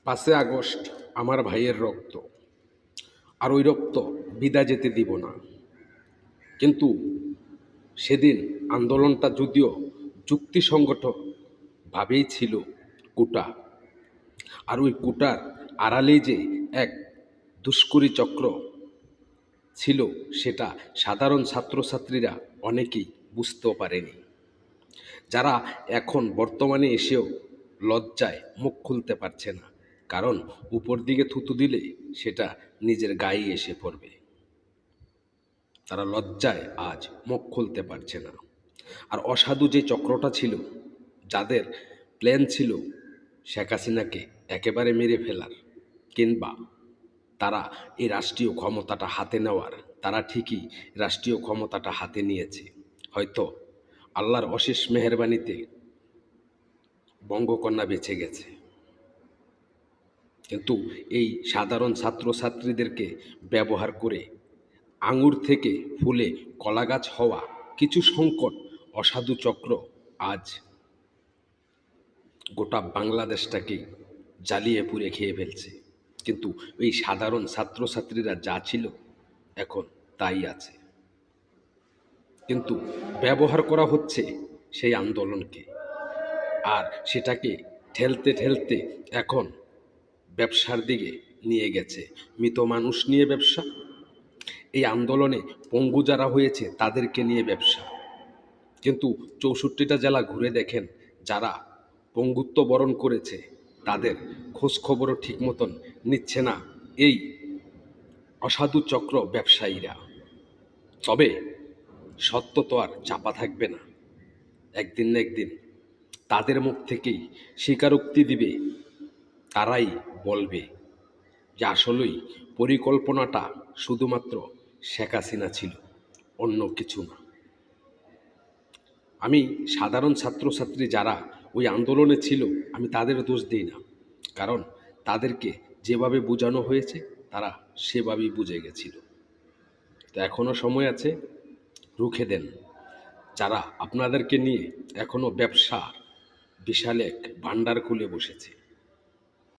5 August আমার ভাইয়ের রক্ত, আর ওই রক্ত বিদা যেতে দিব না। কিন্তু সেদিন আন্দোলনটা যদিও যুক্তিসঙ্গত ভাবেই ছিল কোটা, আর ওই কোটার আড়ালে যে এক দুষ্কৃতী চক্র ছিল সেটা সাধারণ ছাত্রছাত্রীরা অনেকেই বুঝতেও পারেনি, যারা এখন বর্তমানে এসেও লজ্জায় মুখ খুলতে পারছে না, কারণ উপর দিকে থুতু দিলে সেটা নিজের গায়ে এসে পড়বে। তারা লজ্জায় আজ মুখ খুলতে পারছে না। আর অসাধু যে চক্রটা ছিল, যাদের প্ল্যান ছিল শেখ হাসিনাকে একেবারে মেরে ফেলার কিংবা তারা এই রাষ্ট্রীয় ক্ষমতাটা হাতে নেওয়ার, তারা ঠিকই রাষ্ট্রীয় ক্ষমতাটা হাতে নিয়েছে। হয়তো আল্লাহর অশেষ মেহেরবানিতে বঙ্গকন্যা বেঁচে গেছে, কিন্তু এই সাধারণ ছাত্রছাত্রীদেরকে ব্যবহার করে আঙুর থেকে ফুলে কলাগাছ হওয়া কিছু সংকট অসাধু চক্র আজ গোটা বাংলাদেশটাকে জ্বালিয়ে পুড়ে খেয়ে ফেলছে। কিন্তু এই সাধারণ ছাত্রছাত্রীরা যা ছিল এখন তাই আছে, কিন্তু ব্যবহার করা হচ্ছে সেই আন্দোলনকে, আর সেটাকে ঠেলতে ঠেলতে এখন ব্যবসার দিকে নিয়ে গেছে। মৃত মানুষ নিয়ে ব্যবসা, এই আন্দোলনে পঙ্গু যারা হয়েছে তাদেরকে নিয়ে ব্যবসা। কিন্তু 64টা জেলা ঘুরে দেখেন, যারা পঙ্গুত্ব বরণ করেছে তাদের খোঁজ খবরও ঠিক মতন নিচ্ছে না এই অসাধু চক্র ব্যবসায়ীরা। তবে সত্য তো আর চাপা থাকবে না, একদিন না একদিন তাদের মুখ থেকেই স্বীকারোক্তি দিবে, তারাই বলবে যে আসলেই পরিকল্পনাটা শুধুমাত্র শেখ হাসিনা ছিল, অন্য কিছু না। আমি সাধারণ ছাত্রছাত্রী যারা ওই আন্দোলনে ছিল আমি তাদের দোষ দিই না, কারণ তাদেরকে যেভাবে বোঝানো হয়েছে তারা সেভাবেই বুঝে গেছিল। তো এখনও সময় আছে, রুখে দেন যারা আপনাদেরকে নিয়ে এখনও ব্যবসার বিশাল এক ভাণ্ডার খুলে বসেছে।